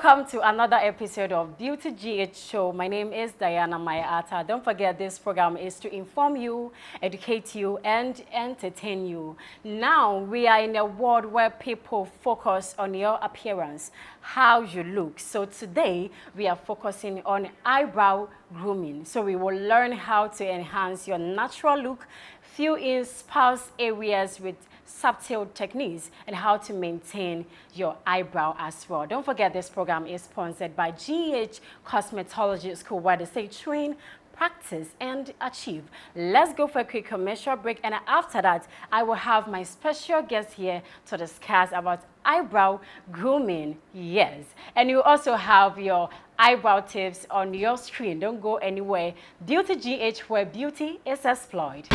Welcome to another episode of Beauty GH Show. My name is Diana Mayata. Don't forget, this program is to inform you, educate you, and entertain you. Now, we are in a world where people focus on your appearance, how you look. So today, we are focusing on eyebrow grooming. So we will learn how to enhance your natural look, fill in sparse areas with subtle techniques, and how to maintain your eyebrow as well. Don't forget, this program is sponsored by GH Cosmetology School, where they say train, practice, and achieve. Let's go for a quick commercial break, and after that, I will have my special guest here to discuss about eyebrow grooming. Yes, and you also have your eyebrow tips on your screen. Don't go anywhere. Beauty GH, where beauty is explored.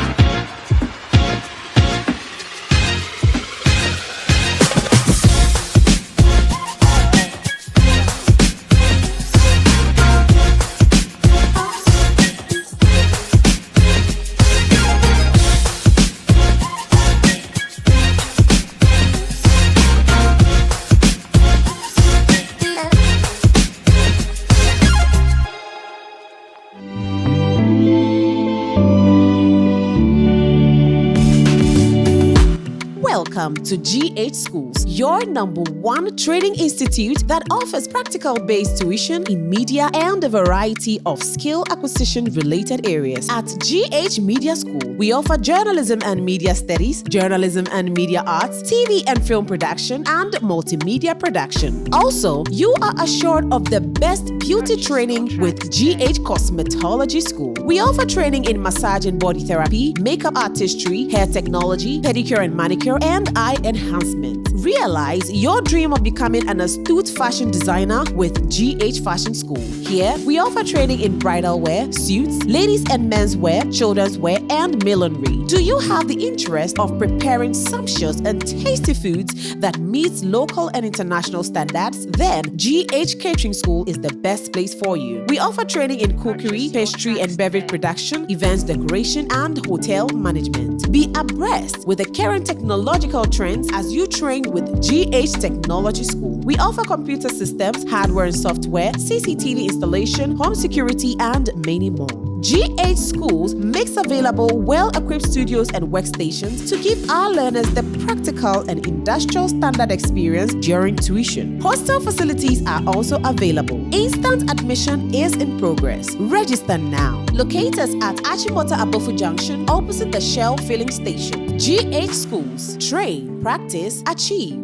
Welcome to GH Schools, your #1 training institute that offers practical-based tuition in media and a variety of skill acquisition-related areas. At GH Media School, we offer journalism and media studies, journalism and media arts, TV and film production, and multimedia production. Also, you are assured of the best beauty training with GH Cosmetology School. We offer training in massage and body therapy, makeup artistry, hair technology, pedicure and manicure, and eye enhancement. Realize your dream of becoming an astute fashion designer with GH Fashion School. Here, we offer training in bridal wear, suits, ladies and men's wear, children's wear, and millinery. Do you have the interest of preparing sumptuous and tasty foods that meets local and international standards? Then, GH Catering School is the best place for you. We offer training in cookery, pastry and beverage production, events decoration, and hotel management. Be abreast with the current technological trends as you train with GH Technology School. We offer computer systems, hardware and software, CCTV installation, home security, and many more. GH Schools makes available well-equipped studios and workstations to give our learners the practical and industrial standard experience during tuition. Hostel facilities are also available. Instant admission is in progress. Register now. Locate us at Achimota Abofu Junction, opposite the Shell filling station. GH Schools. Train, practice, achieve.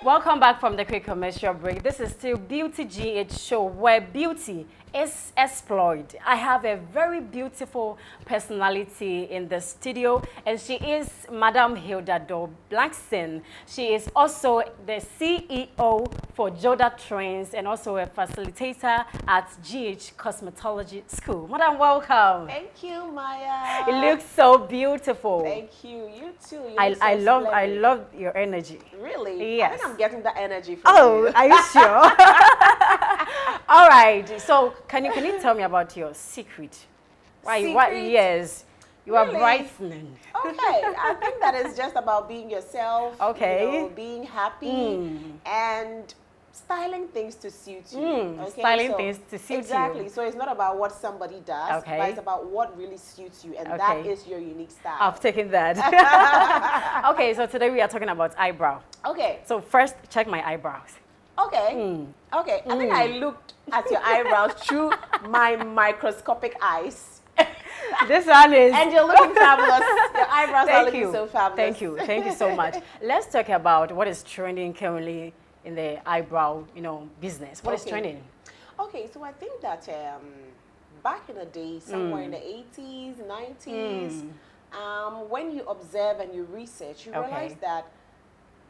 Welcome back from the quick commercial break. This is still Beauty GH Show, where beauty is explored. I have a very beautiful personality in the studio, and she is Madam Hilda Blackson. She is also the CEO for Joda Trains and also a facilitator at GH Cosmetology School. Madam, welcome. Thank you, Maya. It looks so beautiful. Thank you. You too. I love your energy. Really? Yes. I think I'm getting that energy from you. Are you sure? All right. So can you tell me about your secret? Yes. You are brightening. Okay. I think that is just about being yourself. Okay. Being happy and styling things to suit you. Okay? Styling things to suit you. Exactly. So it's not about what somebody does, okay, but it's about what really suits you, and that is your unique style. I've taken that. Okay, so today we are talking about eyebrow. Okay. So first, check my eyebrows. Okay. Okay. I think I looked at your eyebrows through my microscopic eyes. This one is... And you're looking fabulous. Your eyebrows are looking so fabulous. Thank you. Thank you so much. Let's talk about what is trending currently in the eyebrow, business. What is trending? Okay, so I think that back in the day, somewhere in the 80s, 90s, when you observe and you research, you realize that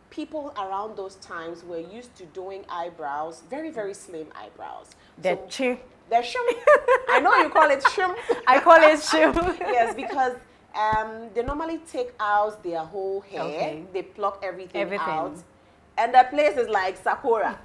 people around those times were used to doing eyebrows, very, very slim eyebrows. The chin They're shum. I know you call it shum. I call it shum. Yes, because they normally take out their whole hair. Okay. They pluck everything out. And the place is like Sakura.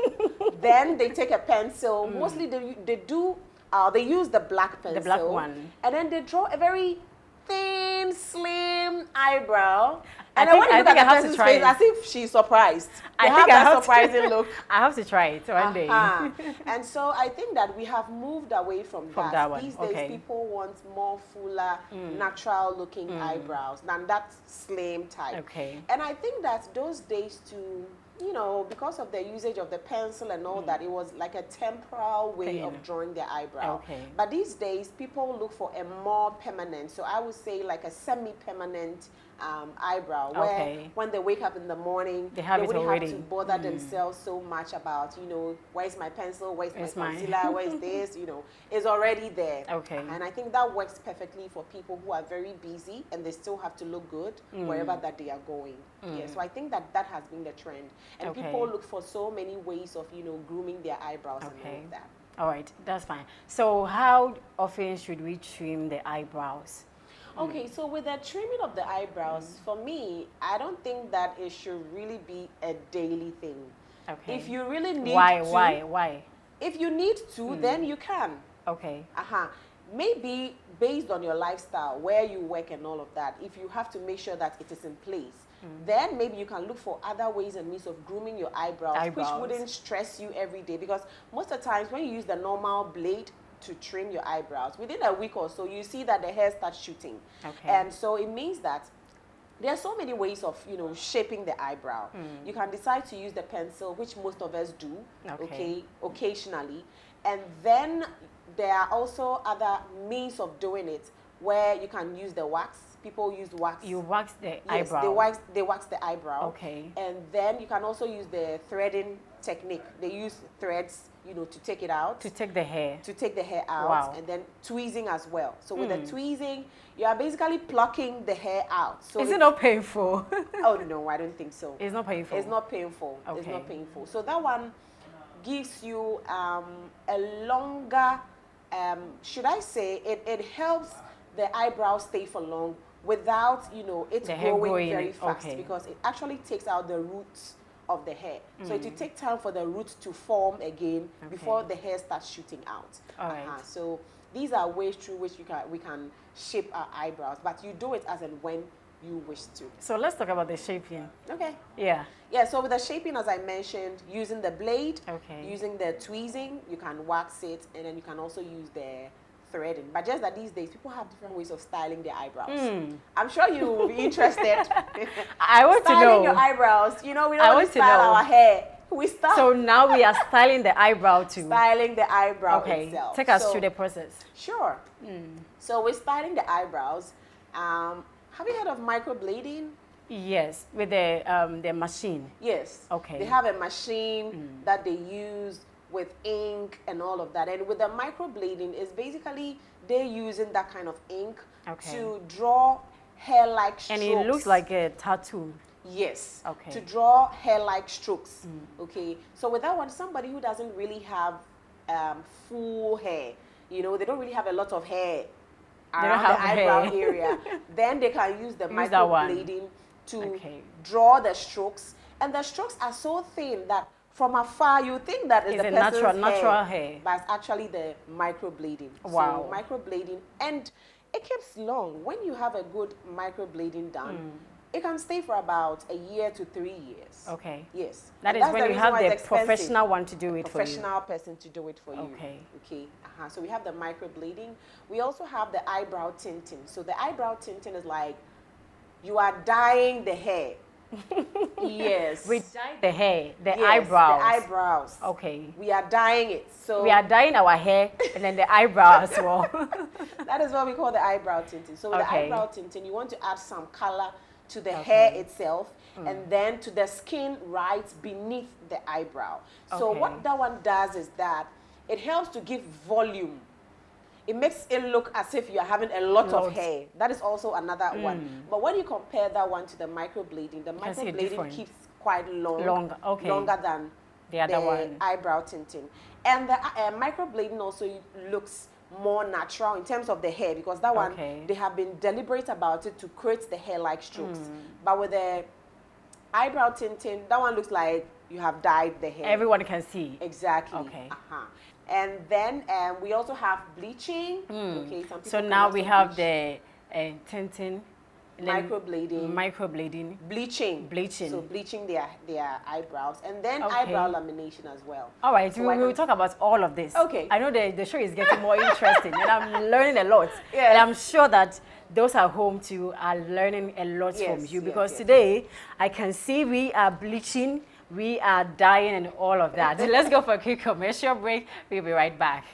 Then they take a pencil. Mostly they use the black pencil. The black one. And then they draw a very thin, slim eyebrow. And I then when you look at the have to person's try face, it. as if she's surprised. They I have think that I have surprising to, look. I have to try it one day. And so I think that we have moved away from that. One. These days, people want more fuller, natural-looking eyebrows than that slim type. Okay. And I think that those days too, you know, because of the usage of the pencil and all that, it was like a temporal way of drawing their eyebrow. Okay. But these days, people look for a more permanent, so I would say like a semi-permanent eyebrow, where when they wake up in the morning, they wouldn't have to bother themselves so much about, you know, where's my pencil, where's my concealer, where's this, you know, it's already there. Okay. And I think that works perfectly for people who are very busy and they still have to look good wherever that they are going. Yeah, so I think that that has been the trend. And people look for so many ways of, you know, grooming their eyebrows and all of that. All right, that's fine. So how often should we trim the eyebrows? Okay, so with the trimming of the eyebrows, for me, I don't think that it should really be a daily thing. Okay. If you really need to. Why? If you need to, then you can. Okay. Maybe based on your lifestyle, where you work and all of that, if you have to make sure that it is in place, then maybe you can look for other ways and means of grooming your eyebrows, which wouldn't stress you every day. Because most of the times when you use the normal blade to trim your eyebrows, within a week or so, you see that the hair starts shooting. Okay. And so it means that there are so many ways of, you know, shaping the eyebrow. You can decide to use the pencil, which most of us do, occasionally. And then there are also other means of doing it where you can use the wax. People use wax. You wax the eyebrow? They wax the eyebrow. Okay. And then you can also use the threading technique. They use threads, you know, to take it out. To take the hair. To take the hair out. Wow. And then tweezing as well. So with the tweezing, you are basically plucking the hair out. So is it not painful? Oh, no, I don't think so. It's not painful? It's not painful. Okay. It's not painful. So that one gives you a longer, should I say, it helps the eyebrow stay for long without, you know, it growing very fast, because it actually takes out the roots of the hair. So it will take time for the roots to form again before the hair starts shooting out. So these are ways through which we can shape our eyebrows, but you do it as and when you wish to. So let's talk about the shaping. Okay. Yeah. Yeah, so with the shaping, as I mentioned, using the blade, using the tweezing, you can wax it, and then you can also use the threading. But just that these days, people have different ways of styling their eyebrows. I'm sure you will be interested. I want to know. Styling your eyebrows. You know, we don't only style our hair. We start. So now we are styling the eyebrow too. Styling the eyebrow itself. Take us through the process. Sure. So we're styling the eyebrows. Have you heard of microblading? Yes, with the machine. Yes. Okay. They have a machine that they use with ink and all of that. And with the microblading, is basically they're using that kind of ink to draw hair-like strokes. And it looks like a tattoo. Yes. Okay. To draw hair-like strokes. Okay. So with that one, somebody who doesn't really have full hair, you know, they don't really have a lot of hair around the eyebrow area, then they can use the microblading to draw the strokes. And the strokes are so thin that from afar you think that it's the person's natural hair, but it's actually the microblading. Wow. So microblading, and it keeps long. When you have a good microblading done, it can stay for about a year to 3 years. Okay. Yes. That is when you have the professional one to do it for you. Professional person to do it for you. Okay. Okay. So we have the microblading. We also have the eyebrow tinting. So the eyebrow tinting is like you are dyeing the hair. Yes. We dye the hair, the eyebrows. The eyebrows. Okay. We are dyeing it. So we are dyeing our hair and then the eyebrow as well. That is what we call the eyebrow tinting. So with the eyebrow tinting, you want to add some color to the hair itself and then to the skin right beneath the eyebrow. So what that one does is that it helps to give volume. It makes it look as if you're having a lot of hair. That is also another one. But when you compare that one to the microblading keeps quite long, longer than The other one. eyebrow tinting. And the microblading also looks more natural in terms of the hair, because that one, they have been deliberate about it to create the hair-like strokes. But with the eyebrow tinting, that one looks like you have dyed the hair. Everyone can see. Exactly. Okay. And then we also have bleaching. Okay. So now we have the tinting. Microblading, bleaching. So bleaching their eyebrows, and then eyebrow lamination as well. All right, so we will talk about all of this. Okay. I know the show is getting more interesting, and I'm learning a lot. Yes. And I'm sure that those at home too are learning a lot from you, because today I can see we are bleaching, we are dyeing, and all of that. Let's go for a quick commercial break. We'll be right back.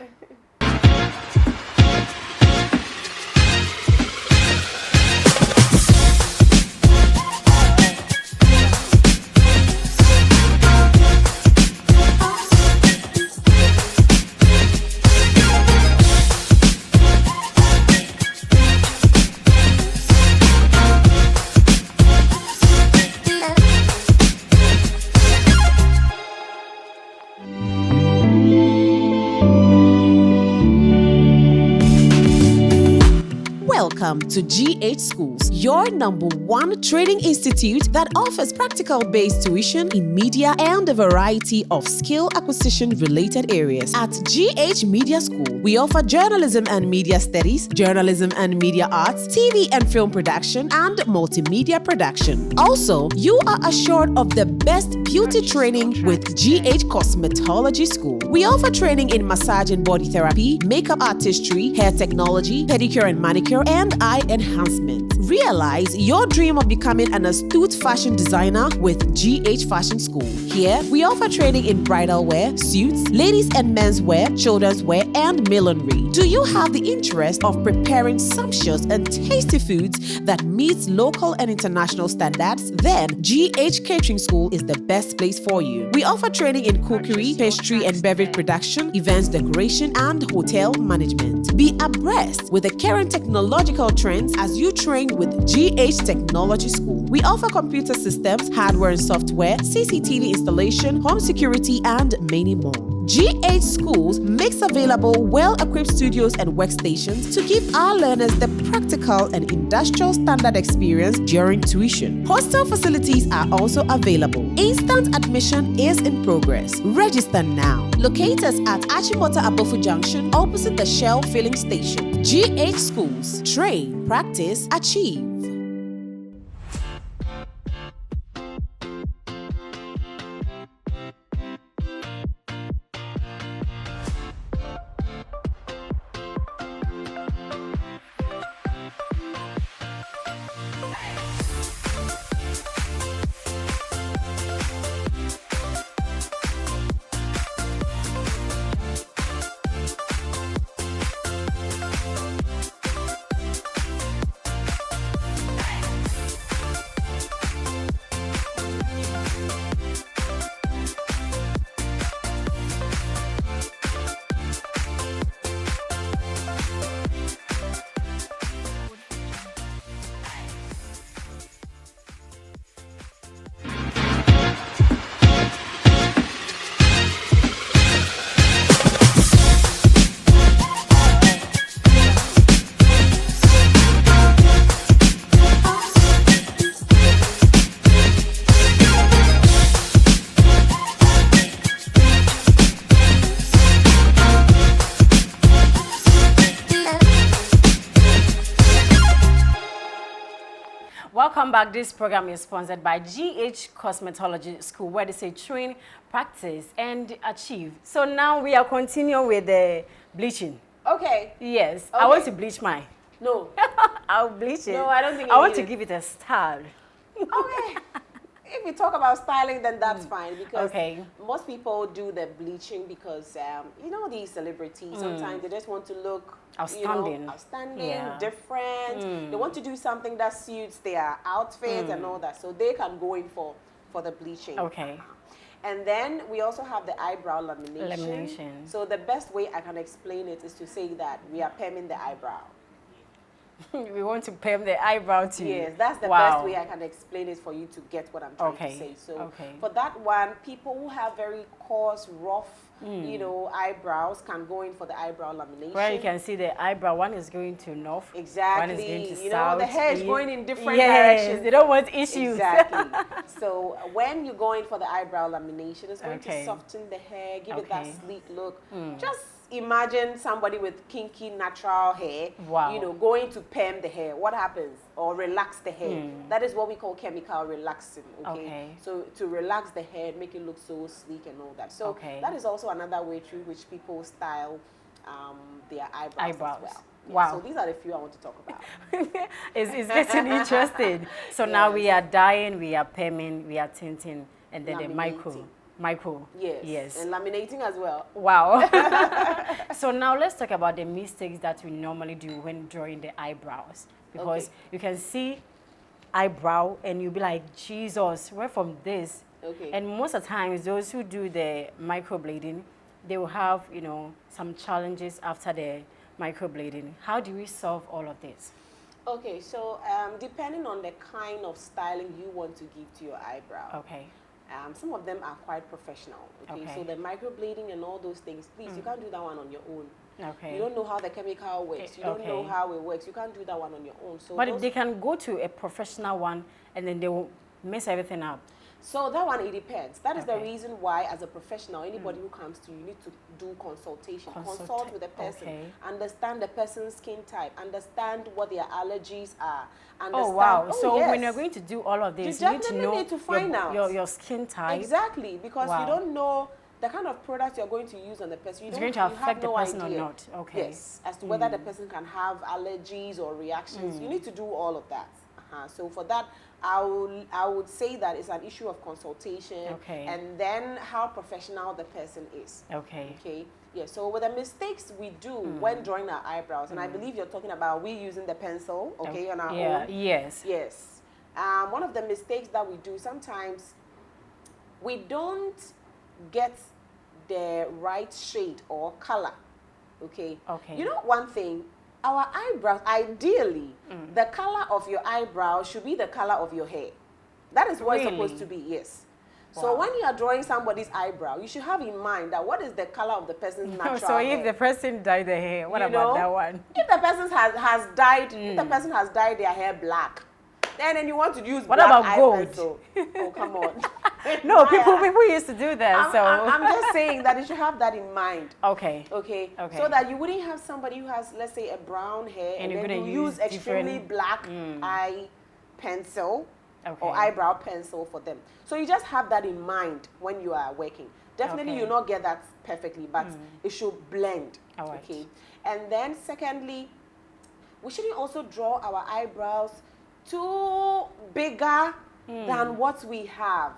Welcome to GH Schools, your #1 training institute that offers practical-based tuition in media and a variety of skill acquisition-related areas. At GH Media School, we offer journalism and media studies, journalism and media arts, TV and film production, and multimedia production. Also, you are assured of the best beauty training with GH Cosmetology School. We offer training in massage and body therapy, makeup artistry, hair technology, pedicure and manicure, and eye enhancement. Realize your dream of becoming an astute fashion designer with GH Fashion School. Here, we offer training in bridal wear, suits, ladies and men's wear, children's wear, and millinery. Do you have the interest of preparing sumptuous and tasty foods that meets local and international standards? Then, GH Catering School is the best place for you. We offer training in cookery, pastry and beverage production, events decoration, and hotel management. Be abreast with the current technological trends as you train with GH Technology School. We offer computer systems, hardware and software, CCTV installation, home security, and many more. GH Schools makes available well-equipped studios and workstations to give our learners the practical and industrial standard experience during tuition. Hostel facilities are also available. Instant admission is in progress. Register now. Locate us at Achimota Abofu Junction, opposite the Shell filling station. GH Schools. Train, practice, achieve. Welcome back. This program is sponsored by GH Cosmetology School, where they say train, practice, and achieve. So now we are continuing with the bleaching. Okay. Yes. Okay. I want to bleach mine. No. I'll bleach it. No, I don't think I want to give it a style. Okay. If we talk about styling, then that's fine, because most people do the bleaching because, you know, these celebrities, sometimes they just want to look outstanding, you know, outstanding, different. They want to do something that suits their outfit and all that, so they can go in for the bleaching. Okay. And then we also have the eyebrow lamination. So the best way I can explain it is to say that we are perming the eyebrow. We want to perm the eyebrow too. Yes, that's the Wow. best way I can explain it for you to get what I'm trying to say. So Okay. for that one, people who have very coarse, rough, you know, eyebrows can go in for the eyebrow lamination. Where you can see the eyebrow, one is going to north, exactly. one is going to you south. know, the hair is going in different yes, directions. they don't want issues. Exactly. So when you go in for the eyebrow lamination, it's going Okay. to soften the hair, give it that Okay. sleek look. Just imagine somebody with kinky natural hair, Wow. you know, going to perm the hair. What happens? Or relax the hair. That is what we call chemical relaxing. Okay. So to relax the hair, make it look so sleek and all that. So that is also another way through which people style their eyebrows as well. Yeah, Wow. so these are the few I want to talk about. It's getting interesting. So now we are dyeing, we are perming, we are tinting, and then the micro. Yes. Yes. And laminating as well. Wow. So now let's talk about the mistakes that we normally do when drawing the eyebrows. Because you can see eyebrow and you'll be like, Jesus, where from this? Okay. And most of the times, those who do the microblading, they will have, you know, some challenges after the microblading. How do we solve all of this? Okay, so depending on the kind of styling you want to give to your eyebrow. Okay. Some of them are quite professional. Okay, so the microblading and all those things, please, you can't do that one on your own. Okay. You don't know how the chemical works. You don't know how it works. You can't do that one on your own. So but they can go to a professional one and then they will mess everything up. So that one, it depends. That is the reason why, as a professional, anybody who comes to you, need to do consultation. Consult with the person. Understand the person's skin type. Understand what their allergies are. Understand, oh, wow. So when you're going to do all of this, you need to know find out your skin type. Exactly, because you don't know the kind of product you're going to use on the person. It's going to affect the person or not. Okay. Yes, as to whether the person can have allergies or reactions. You need to do all of that. So for that, I would say that it's an issue of consultation, and then how professional the person is. Okay. Yeah. So with the mistakes we do when drawing our eyebrows, and I believe you're talking about we using the pencil, on our own. Yes. Yes. One of the mistakes that we do sometimes, we don't get the right shade or color. Okay. You know one thing. Our eyebrows, ideally, the color of your eyebrows should be the color of your hair. That is what it's supposed to be, yes. Wow. So when you are drawing somebody's eyebrow, you should have in mind that what is the color of the person's natural so hair. If the person dyed the hair, what about that one? If the person has dyed, if the person has dyed their hair black, then you want to use what black about gold? Pencil. Oh, come on. No, people used to do that. I'm just saying that you should have that in mind. Okay. So that you wouldn't have somebody who has, let's say, a brown hair and then you use extremely black eye pencil or eyebrow pencil for them. So you just have that in mind when you are working. Definitely you'll not get that perfectly, but it should blend. Okay. And then secondly, we shouldn't also draw our eyebrows too bigger than what we have.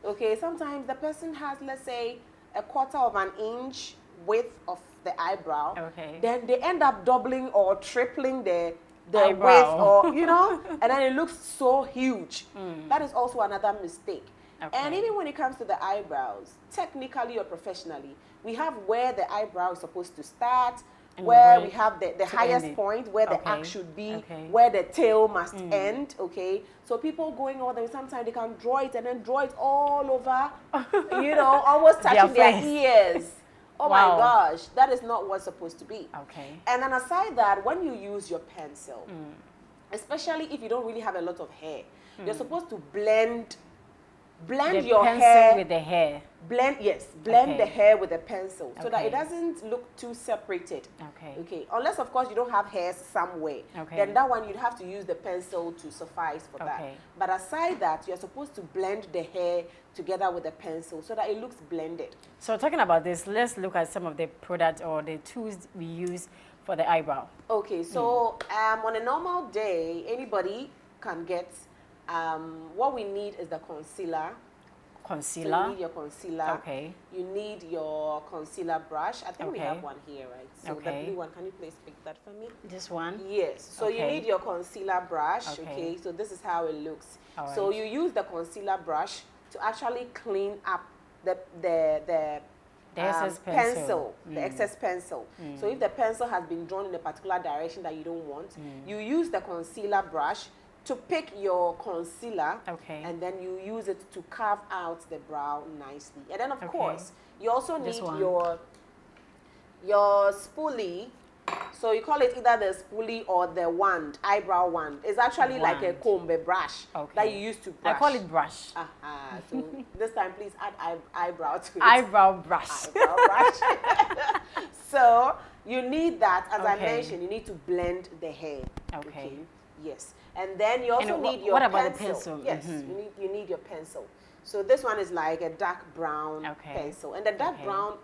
Okay, sometimes the person has, let's say, 1/4 of an inch width of the eyebrow. Then they end up doubling or tripling the width, or and then it looks so huge. That is also another mistake. And even when it comes to the eyebrows, technically or professionally, we have where the eyebrow is supposed to start, where we have the highest point, where the axe should be, where the tail must end, So people going all the way, sometimes they can draw it and then draw it all over, almost touching their ears. Oh my gosh, that is not what's supposed to be. And then aside that, when you use your pencil, especially if you don't really have a lot of hair, you're supposed to blend your hair with the hair. Blend the hair with a pencil so that it doesn't look too separated. Unless of course you don't have hairs somewhere. Then that one you'd have to use the pencil to suffice for that. But aside that, you're supposed to blend the hair together with the pencil so that it looks blended. So talking about this, let's look at some of the products or the tools we use for the eyebrow. Okay, so on a normal day, anybody can get what we need is the concealer. So you need your concealer. You need your concealer brush. I think we have one here, right? So the blue one, can you please pick that for me? This one? Yes. So you need your concealer brush. So this is how it looks. So you use the concealer brush to actually clean up the The excess pencil, the excess pencil. So if the pencil has been drawn in a particular direction that you don't want, you use the concealer brush to pick your concealer, and then you use it to carve out the brow nicely. And then of course, you also need your spoolie. So you call it either the spoolie or the wand, eyebrow wand. It's actually like a comb, a brush that you use to brush. I call it brush. So this time, please add eyebrow to it. Eyebrow brush. Eyebrow brush. So you need that, as I mentioned, you need to blend the hair. Okay. Yes. And then you also need your pencil. What about the pencil? Yes, you need your pencil. So this one is like a dark brown pencil. And the dark brown,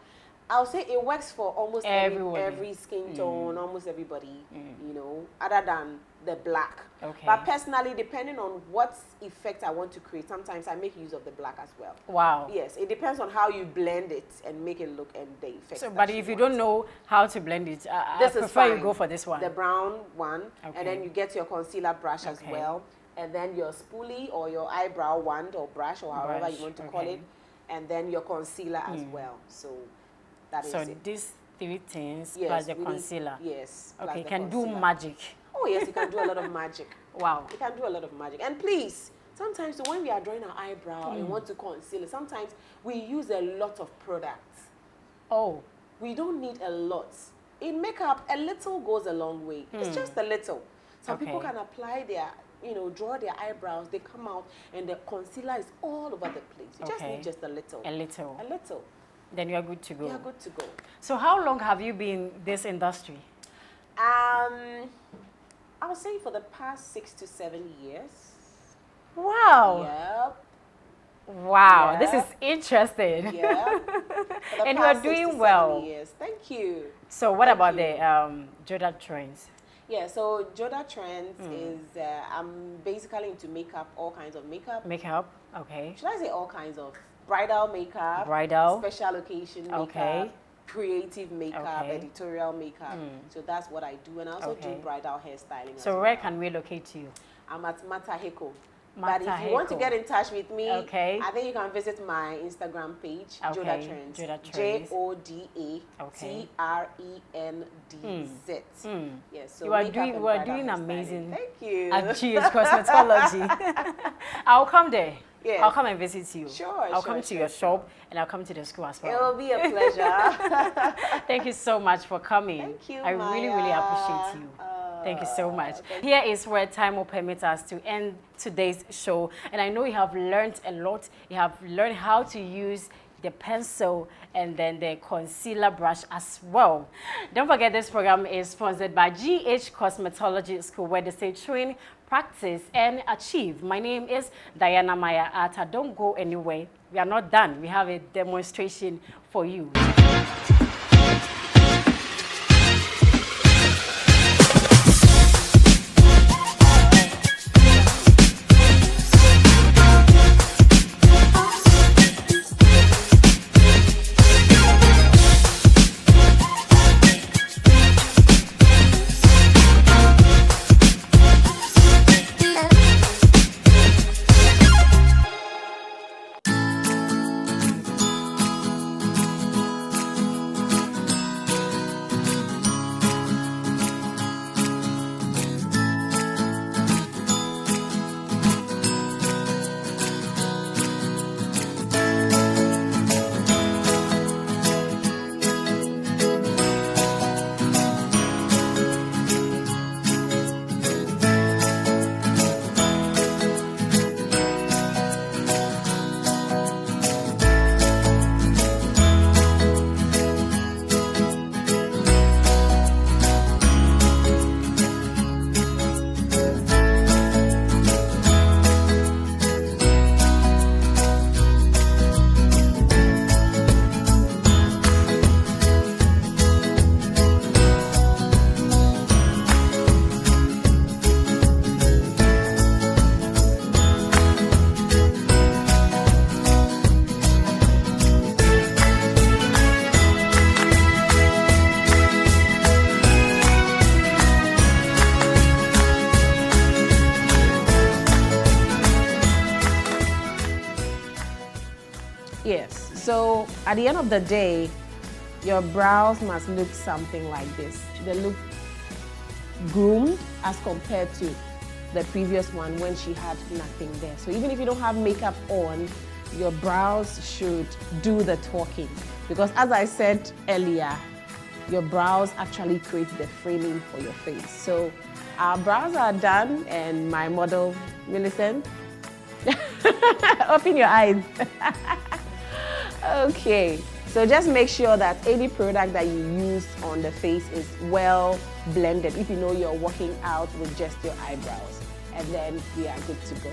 I'll say it works for almost every skin tone, almost everybody, you know, other than the black. But personally, depending on what effect I want to create, sometimes I make use of the black as well. Wow. Yes, it depends on how you blend it and make it look and the effect. So, but if you don't know how to blend it, I prefer you go for this one. The brown one, and then you get your concealer brush as well, and then your spoolie or your eyebrow wand or brush or however you want to call it, and then your concealer as well. So. So these three things plus the concealer. Yes. Okay, can do magic. Oh yes, you can do a lot of magic. Wow. You can do a lot of magic. And please, sometimes when we are drawing our eyebrow and want to conceal it, sometimes we use a lot of products. Oh. We don't need a lot. In makeup, a little goes a long way. It's just a little. Some people can apply their, you know, draw their eyebrows, they come out and the concealer is all over the place. You just need just a little. A little. A little. Then you are good to go. You are good to go. So how long have you been in this industry? I would say for the past 6 to 7 years. Wow. Yep. Wow, this is interesting. Yeah. And you are doing well. Years. Thank you. So what about the Gh Trends? Yeah, so Gh Trends is, I'm basically into makeup, all kinds of makeup. Makeup, okay. Should I say all kinds of? Bridal makeup, special occasion makeup, creative makeup, editorial makeup. So that's what I do. And I also do bridal hairstyling. So where can we locate you? I'm at Mataheko. But if you want to get in touch with me, I think you can visit my Instagram page, Gh Trends. JODATRENDZ. Yes, so you are doing amazing. Thank you. At GH Cosmetology. I'll come there. Yes. I'll come and visit you. Sure, I'll come to your shop and I'll come to the school as well. It will be a pleasure. Thank you so much for coming. Thank you, I really appreciate you. Thank you so much. Here is where time will permit us to end today's show. And I know you have learned a lot. You have learned how to use the pencil and then the concealer brush as well. Don't forget, this program is sponsored by GH Cosmetology School, where they say train, practice, and achieve. My name is Diana Maya Atta. Don't go anywhere. We are not done. We have a demonstration for you. Yes. So at the end of the day, your brows must look something like this. They look groomed as compared to the previous one when she had nothing there. So even if you don't have makeup on, your brows should do the talking. Because as I said earlier, your brows actually create the framing for your face. So our brows are done, and my model, Millicent, open your eyes. Okay, so just make sure that any product that you use on the face is well blended if you know you're working out with just your eyebrows, and then we are good to go.